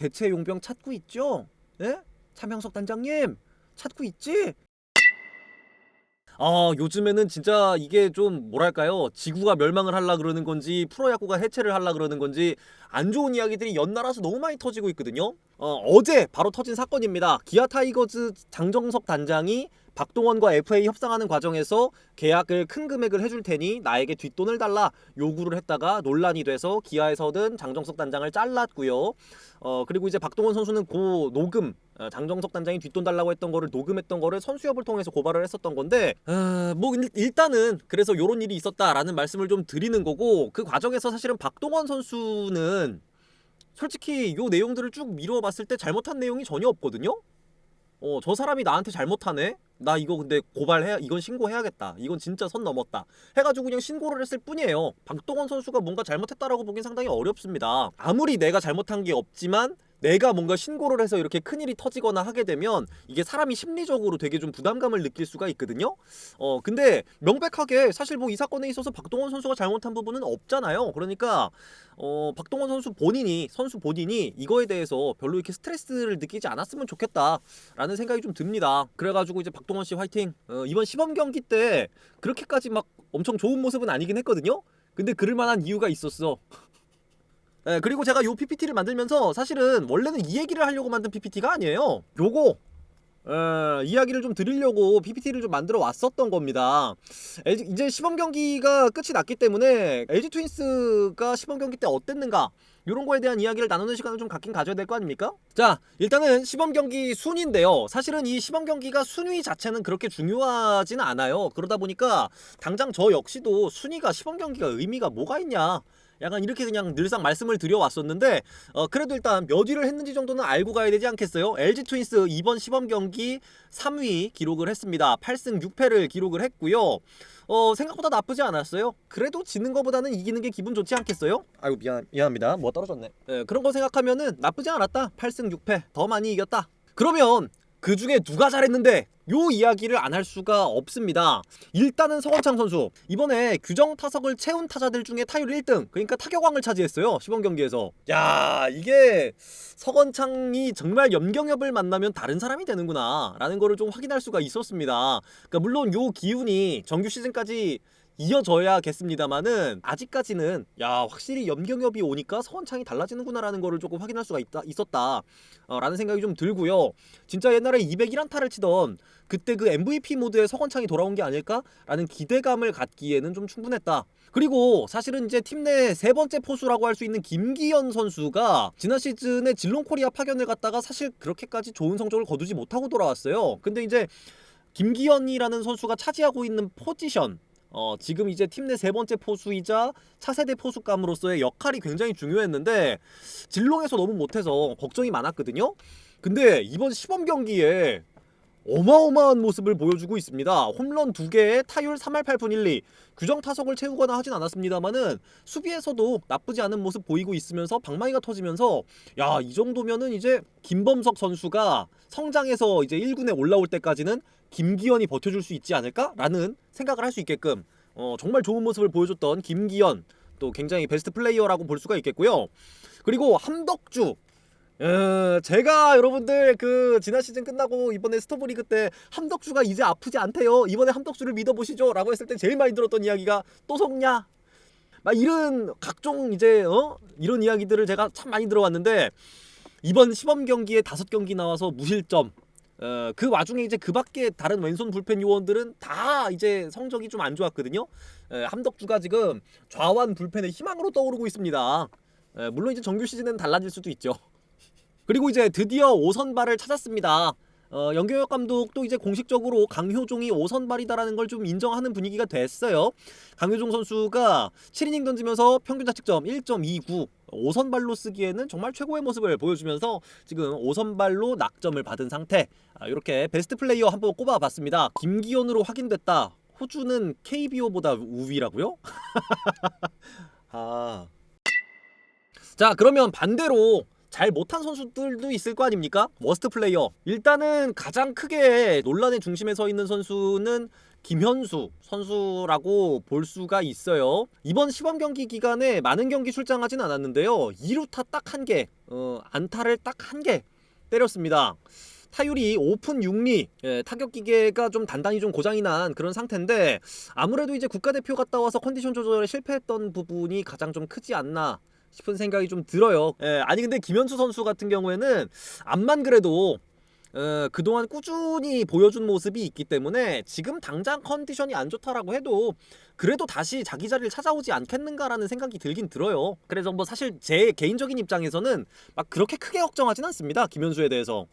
대체 용병 찾고 있죠? 예? 차명석 단장님 찾고 있지? 요즘에는 진짜 이게 좀 뭐랄까요, 지구가 멸망을 하려 그러는 건지 프로야구가 해체를 하려 그러는 건지 안 좋은 이야기들이 연달아서 너무 많이 터지고 있거든요. 어제 바로 터진 사건입니다. 기아 타이거즈 장정석 단장이 박동원과 FA 협상하는 과정에서 계약을 큰 금액을 해줄 테니 나에게 뒷돈을 달라 요구를 했다가 논란이 돼서 기아에서는 장정석 단장을 잘랐고요. 그리고 이제 박동원 선수는 고 녹음, 장정석 단장이 뒷돈 달라고 했던 거를 녹음했던 거를 선수협을 통해서 고발을 했었던 건데, 뭐 일단은 그래서 요런 일이 있었다라는 말씀을 좀 드리는 거고, 그 과정에서 사실은 박동원 선수는 솔직히 요 내용들을 쭉 미뤄봤을 때 잘못한 내용이 전혀 없거든요. 저 사람이 나한테 잘못하네? 나 이거 근데 이건 신고해야겠다. 이건 진짜 선 넘었다. 해가지고 그냥 신고를 했을 뿐이에요. 박동원 선수가 뭔가 잘못했다라고 보긴 상당히 어렵습니다. 아무리 내가 잘못한 게 없지만 내가 뭔가 신고를 해서 이렇게 큰일이 터지거나 하게 되면 이게 사람이 심리적으로 되게 좀 부담감을 느낄 수가 있거든요. 근데 명백하게 사실 뭐 이 사건에 있어서 박동원 선수가 잘못한 부분은 없잖아요. 그러니까 박동원 선수 본인이 이거에 대해서 별로 이렇게 스트레스를 느끼지 않았으면 좋겠다라는 생각이 좀 듭니다. 그래가지고 이제 박동원 씨 화이팅. 이번 시범 경기 때 그렇게까지 막 엄청 좋은 모습은 아니긴 했거든요. 근데 그럴 만한 이유가 있었어. 그리고 제가 요 PPT를 만들면서 사실은 원래는 이 얘기를 하려고 만든 PPT가 아니에요. 요거 이야기를 좀 드리려고 PPT를 좀 만들어 왔었던 겁니다. 이제 시범 경기가 끝이 났기 때문에 LG 트윈스가 시범 경기 때 어땠는가 이런 거에 대한 이야기를 나누는 시간을 좀 갖긴 가져야 될 거 아닙니까? 자, 일단은 시범 경기 순위인데요. 사실은 이 시범 경기가 순위 자체는 그렇게 중요하지는 않아요. 그러다 보니까 당장 저 역시도 순위가 시범 경기가 의미가 뭐가 있냐, 약간 이렇게 그냥 늘상 말씀을 드려왔었는데, 그래도 일단 몇 위를 했는지 정도는 알고 가야 되지 않겠어요? LG 트윈스 이번 시범 경기 3위 기록을 했습니다. 8승 6패를 기록을 했고요. 생각보다 나쁘지 않았어요. 그래도 지는 거보다는 이기는 게 기분 좋지 않겠어요? 아이고 미안합니다. 뭐 떨어졌네. 그런 거 생각하면은 나쁘지 않았다. 8승 6패 더 많이 이겼다. 그러면 그 중에 누가 잘했는데 요 이야기를 안 할 수가 없습니다. 일단은 서건창 선수 이번에 규정 타석을 채운 타자들 중에 타율 1등, 그러니까 타격왕을 차지했어요. 시범 경기에서. 야, 이게 서건창이 정말 염경엽을 만나면 다른 사람이 되는구나 라는 거를 좀 확인할 수가 있었습니다. 그러니까 물론 요 기운이 정규 시즌까지 이어져야겠습니다만은 아직까지는 야, 확실히 염경엽이 오니까 서건창이 달라지는구나 라는 거를 조금 확인할 수가 있었다 라는 생각이 좀 들고요. 진짜 옛날에 201안타를 치던 그때 그 MVP 모드의 서건창이 돌아온 게 아닐까 라는 기대감을 갖기에는 좀 충분했다. 그리고 사실은 이제 팀 내 세 번째 포수라고 할 수 있는 김기현 선수가 지난 시즌에 질롱코리아 파견을 갔다가 사실 그렇게까지 좋은 성적을 거두지 못하고 돌아왔어요. 근데 이제 김기현이라는 선수가 차지하고 있는 포지션, 지금 이제 팀 내 세 번째 포수이자 차세대 포수감으로서의 역할이 굉장히 중요했는데 질롱에서 너무 못해서 걱정이 많았거든요. 근데 이번 시범 경기에 어마어마한 모습을 보여주고 있습니다. 홈런 2개에 타율 3할 8푼 1리, 규정 타석을 채우거나 하진 않았습니다만은 수비에서도 나쁘지 않은 모습 보이고 있으면서 방망이가 터지면서 야, 이 정도면은 이제 김범석 선수가 성장해서 이제 1군에 올라올 때까지는 김기현이 버텨줄 수 있지 않을까라는 생각을 할 수 있게끔 정말 좋은 모습을 보여줬던 김기현, 또 굉장히 베스트 플레이어라고 볼 수가 있겠고요. 그리고 함덕주, 제가 여러분들 그 지난 시즌 끝나고 이번에 스토브리그 때 함덕주가 이제 아프지 않대요, 이번에 함덕주를 믿어보시죠 라고 했을 때 제일 많이 들었던 이야기가 또 속냐, 막 이런 각종 이제 이런 이야기들을 제가 참 많이 들어왔는데, 이번 시범 경기에 5경기 나와서 무실점, 그 와중에 이제 그 밖에 다른 왼손 불펜 요원들은 다 이제 성적이 좀 안 좋았거든요. 함덕주가 지금 좌완 불펜의 희망으로 떠오르고 있습니다. 물론 이제 정규 시즌은 달라질 수도 있죠. 그리고 이제 드디어 5선발을 찾았습니다. 염경엽 감독도 이제 공식적으로 강효종이 5선발이다라는 걸 좀 인정하는 분위기가 됐어요. 강효종 선수가 7이닝 던지면서 평균 자책점 1.29, 5선발로 쓰기에는 정말 최고의 모습을 보여주면서 지금 5선발로 낙점을 받은 상태. 이렇게 베스트 플레이어 한번 꼽아봤습니다. 김기현으로 확인됐다. 호주는 KBO보다 우위라고요? 자, 그러면 반대로 잘 못한 선수들도 있을 거 아닙니까? 워스트 플레이어. 일단은 가장 크게 논란의 중심에 서 있는 선수는 김현수 선수라고 볼 수가 있어요. 이번 시범 경기 기간에 많은 경기 출장하진 않았는데요. 2루타 딱 1개, 안타를 딱 1개 때렸습니다. 타율이 5푼 6리, 타격 기계가 좀 단단히 좀 고장이 난 그런 상태인데 아무래도 이제 국가대표 갔다 와서 컨디션 조절에 실패했던 부분이 가장 좀 크지 않나 싶은 생각이 좀 들어요. 아니 근데 김현수 선수 같은 경우에는 암만 그래도 그동안 꾸준히 보여준 모습이 있기 때문에 지금 당장 컨디션이 안 좋다라고 해도 그래도 다시 자기 자리를 찾아오지 않겠는가라는 생각이 들긴 들어요. 그래서 뭐 사실 제 개인적인 입장에서는 막 그렇게 크게 걱정하진 않습니다. 김현수에 대해서.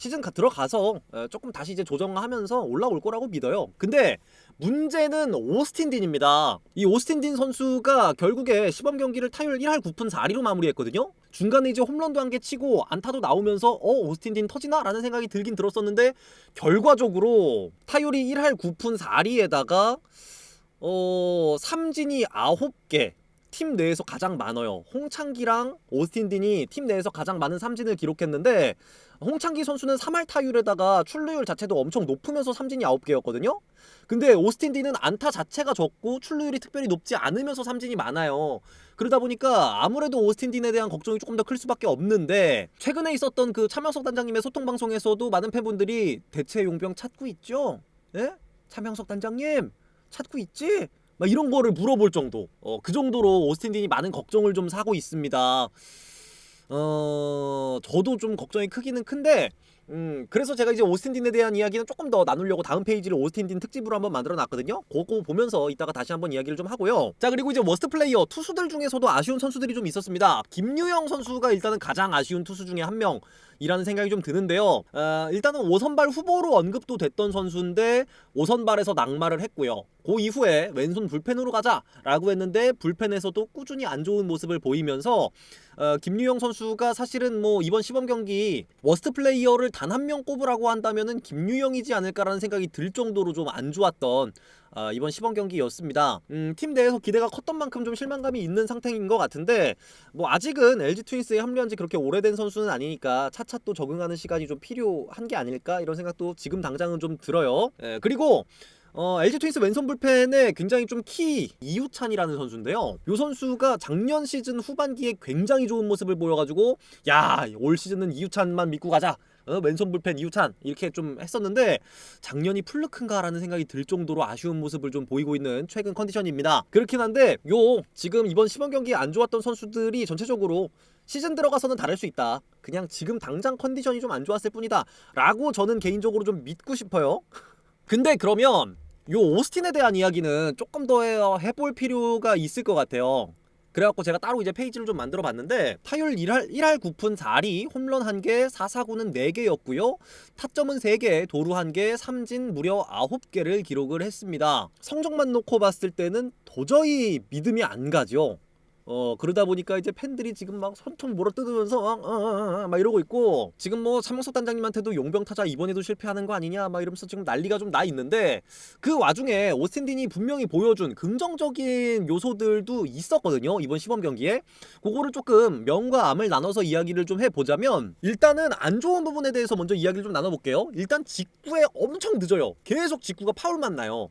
시즌 들어가서 조금 다시 이제 조정하면서 올라올 거라고 믿어요. 근데 문제는 오스틴 딘입니다. 이 오스틴 딘 선수가 결국에 시범 경기를 타율 1할 9푼 4리로 마무리했거든요. 중간에 이제 홈런도 한 개 치고 안타도 나오면서 오스틴 딘 터지나? 라는 생각이 들긴 들었었는데 결과적으로 타율이 1할 9푼 4리에다가 삼진이 9개, 팀 내에서 가장 많아요. 홍창기랑 오스틴 딘이 팀 내에서 가장 많은 삼진을 기록했는데 홍창기 선수는 3할 타율에다가 출루율 자체도 엄청 높으면서 삼진이 9개였거든요. 근데 오스틴 딘은 안타 자체가 적고 출루율이 특별히 높지 않으면서 삼진이 많아요. 그러다 보니까 아무래도 오스틴 딘에 대한 걱정이 조금 더 클 수밖에 없는데 최근에 있었던 그 차명석 단장님의 소통 방송에서도 많은 팬분들이 대체 용병 찾고 있죠? 예? 차명석 단장님 찾고 있지? 막 이런 거를 물어볼 정도. 그 정도로 오스틴 딘이 많은 걱정을 좀 사고 있습니다. 저도 좀 걱정이 크기는 큰데 그래서 제가 이제 오스틴 딘에 대한 이야기는 조금 더 나누려고 다음 페이지를 오스틴 딘 특집으로 한번 만들어 놨거든요. 그거 보면서 이따가 다시 한번 이야기를 좀 하고요. 자, 그리고 이제 워스트 플레이어 투수들 중에서도 아쉬운 선수들이 좀 있었습니다. 김유영 선수가 일단은 가장 아쉬운 투수 중에 한 명이라는 생각이 좀 드는데요. 일단은 5선발 후보로 언급도 됐던 선수인데 5선발에서 낙마를 했고요. 그 이후에 왼손 불펜으로 가자라고 했는데 불펜에서도 꾸준히 안 좋은 모습을 보이면서 김유영 선수가 사실은 뭐 이번 시범 경기 워스트 플레이어를 단 한 명 꼽으라고 한다면은 김유영이지 않을까라는 생각이 들 정도로 좀 안 좋았던 이번 시범 경기였습니다. 팀 내에서 기대가 컸던 만큼 좀 실망감이 있는 상태인 것 같은데 뭐 아직은 LG 트윈스에 합류한 지 그렇게 오래된 선수는 아니니까 차차 또 적응하는 시간이 좀 필요한 게 아닐까 이런 생각도 지금 당장은 좀 들어요. 그리고 LG 트윈스 왼손 불펜에 굉장히 좀 키 이우찬이라는 선수인데요. 이 선수가 작년 시즌 후반기에 굉장히 좋은 모습을 보여가지고 야, 올 시즌은 이우찬만 믿고 가자. 왼손 불펜 이우찬 이렇게 좀 했었는데 작년이 플루크인가라는 생각이 들 정도로 아쉬운 모습을 좀 보이고 있는 최근 컨디션입니다. 그렇긴 한데 지금 이번 시범 경기에 안 좋았던 선수들이 전체적으로 시즌 들어가서는 다를 수 있다. 그냥 지금 당장 컨디션이 좀 안 좋았을 뿐이다 라고 저는 개인적으로 좀 믿고 싶어요. 근데 그러면 요 오스틴에 대한 이야기는 조금 더 해볼 필요가 있을 것 같아요. 그래갖고 제가 따로 이제 페이지를 좀 만들어 봤는데 타율 1할 9푼 4리, 홈런 1개, 4사구는 4개였고요. 타점은 3개, 도루 1개, 삼진 무려 9개를 기록을 했습니다. 성적만 놓고 봤을 때는 도저히 믿음이 안 가죠. 그러다 보니까 이제 팬들이 지금 막 손톱 물어뜯으면서 막 이러고 있고 지금 뭐 차명석 단장님한테도 용병 타자 이번에도 실패하는 거 아니냐 막 이러면서 지금 난리가 좀 나 있는데 그 와중에 오스틴 딘이 분명히 보여준 긍정적인 요소들도 있었거든요. 이번 시범 경기에 그거를 조금 명과 암을 나눠서 이야기를 좀 해보자면 일단은 안 좋은 부분에 대해서 먼저 이야기를 좀 나눠볼게요. 일단 직구에 엄청 늦어요. 계속 직구가 파울만 나요.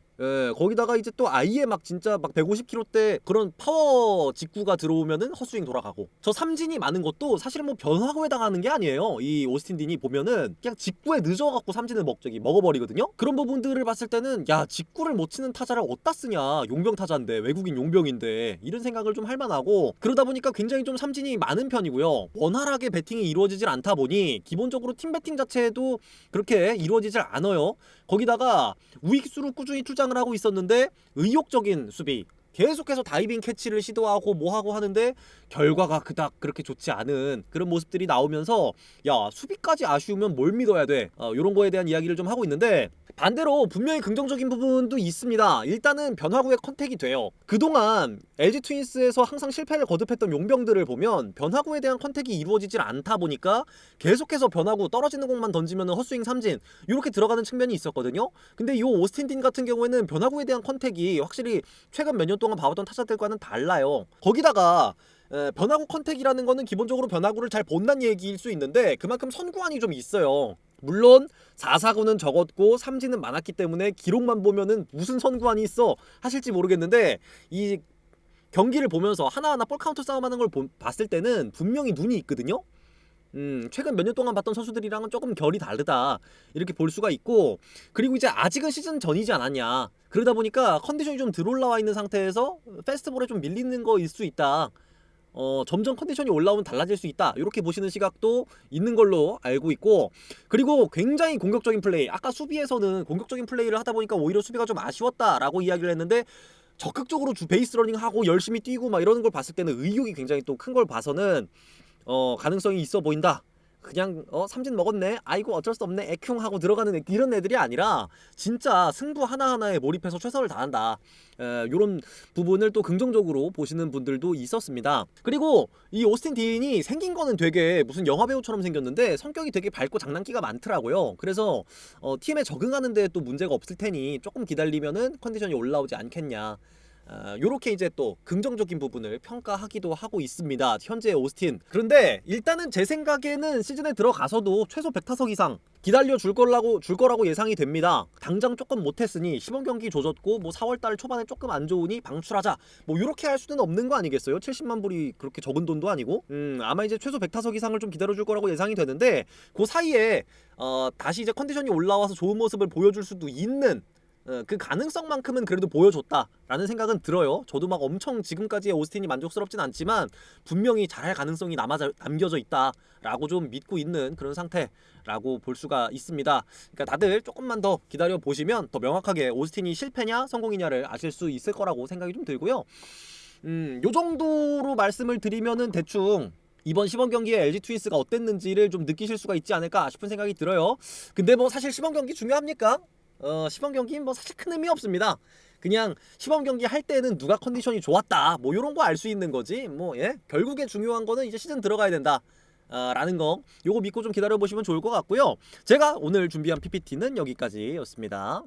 거기다가 이제 또 아예 막 진짜 막 150km대 그런 파워 직구가 들어오면은 헛스윙 돌아가고 저 삼진이 많은 것도 사실은 뭐 변화구에 당하는 게 아니에요. 이 오스틴 딘이 보면은 그냥 직구에 늦어갖고 삼진을 먹어버리거든요. 그런 부분들을 봤을 때는 야, 직구를 못 치는 타자를 어디다 쓰냐, 용병 타자인데, 외국인 용병인데, 이런 생각을 좀 할만하고 그러다 보니까 굉장히 좀 삼진이 많은 편이고요. 원활하게 배팅이 이루어지질 않다 보니 기본적으로 팀 배팅 자체도 그렇게 이루어지질 않아요. 거기다가 우익수로 꾸준히 출장을 하고 있었는데 의욕적인 수비, 계속해서 다이빙 캐치를 시도하고 뭐하고 하는데 결과가 그닥 그렇게 좋지 않은 그런 모습들이 나오면서 야, 수비까지 아쉬우면 뭘 믿어야 돼, 요런 거에 대한 이야기를 좀 하고 있는데 반대로 분명히 긍정적인 부분도 있습니다. 일단은 변화구에 컨택이 돼요. 그동안 LG 트윈스에서 항상 실패를 거듭했던 용병들을 보면 변화구에 대한 컨택이 이루어지질 않다 보니까 계속해서 변화구 떨어지는 공만 던지면 헛스윙 삼진 이렇게 들어가는 측면이 있었거든요. 근데 이 오스틴 딘 같은 경우에는 변화구에 대한 컨택이 확실히 최근 몇 년 동안 봐왔던 타자들과는 달라요. 거기다가 변화구 컨택이라는 거는 기본적으로 변화구를 잘 본다는 얘기일 수 있는데 그만큼 선구안이 좀 있어요. 물론 4사구는 적었고 삼진은 많았기 때문에 기록만 보면은 무슨 선구안이 있어 하실지 모르겠는데 이 경기를 보면서 하나하나 볼 카운트 싸움하는 걸 봤을 때는 분명히 눈이 있거든요. 최근 몇 년 동안 봤던 선수들이랑은 조금 결이 다르다 이렇게 볼 수가 있고, 그리고 이제 아직은 시즌 전이지 않았냐, 그러다 보니까 컨디션이 좀 덜 올라와 있는 상태에서 페스티벌에 좀 밀리는 거일 수 있다. 점점 컨디션이 올라오면 달라질 수 있다 이렇게 보시는 시각도 있는 걸로 알고 있고, 그리고 굉장히 공격적인 플레이, 아까 수비에서는 공격적인 플레이를 하다 보니까 오히려 수비가 좀 아쉬웠다라고 이야기를 했는데 적극적으로 베이스 러닝하고 열심히 뛰고 막 이러는 걸 봤을 때는 의욕이 굉장히 또 큰 걸 봐서는 가능성이 있어 보인다. 그냥 삼진 먹었네, 아이고 어쩔 수 없네, 애쿰 하고 들어가는 이런 애들이 아니라 진짜 승부 하나하나에 몰입해서 최선을 다한다. 요런 부분을 또 긍정적으로 보시는 분들도 있었습니다. 그리고 이 오스틴 딘이 생긴 거는 되게 무슨 영화배우처럼 생겼는데 성격이 되게 밝고 장난기가 많더라고요. 그래서 팀에 적응하는 데 또 문제가 없을 테니 조금 기다리면은 컨디션이 올라오지 않겠냐, 요렇게 이제 또 긍정적인 부분을 평가하기도 하고 있습니다, 현재 오스틴. 그런데 일단은 제 생각에는 시즌에 들어가서도 최소 100타석 이상 기다려 줄 거라고 예상이 됩니다. 당장 조금 못했으니 시범 경기 조졌고 뭐 4월달 초반에 조금 안 좋으니 방출하자, 뭐 요렇게 할 수는 없는 거 아니겠어요? 70만 불이 그렇게 적은 돈도 아니고. 아마 이제 최소 100타석 이상을 좀 기다려 줄 거라고 예상이 되는데, 그 사이에 다시 이제 컨디션이 올라와서 좋은 모습을 보여줄 수도 있는 그 가능성만큼은 그래도 보여줬다라는 생각은 들어요. 저도 막 엄청 지금까지의 오스틴이 만족스럽진 않지만 분명히 잘할 가능성이 남겨져 있다라고 좀 믿고 있는 그런 상태라고 볼 수가 있습니다. 그러니까 다들 조금만 더 기다려 보시면 더 명확하게 오스틴이 실패냐 성공이냐를 아실 수 있을 거라고 생각이 좀 들고요. 요 정도로 말씀을 드리면은 대충 이번 시범 경기에 LG 트윈스가 어땠는지를 좀 느끼실 수가 있지 않을까 싶은 생각이 들어요. 근데 뭐 사실 시범 경기 중요합니까? 시범 경기는 뭐 사실 큰 의미 없습니다. 그냥 시범 경기 할 때는 누가 컨디션이 좋았다 뭐 요런 거 알 수 있는 거지, 뭐 결국에 중요한 거는 이제 시즌 들어가야 된다 라는 거, 요거 믿고 좀 기다려 보시면 좋을 것 같고요. 제가 오늘 준비한 PPT는 여기까지였습니다.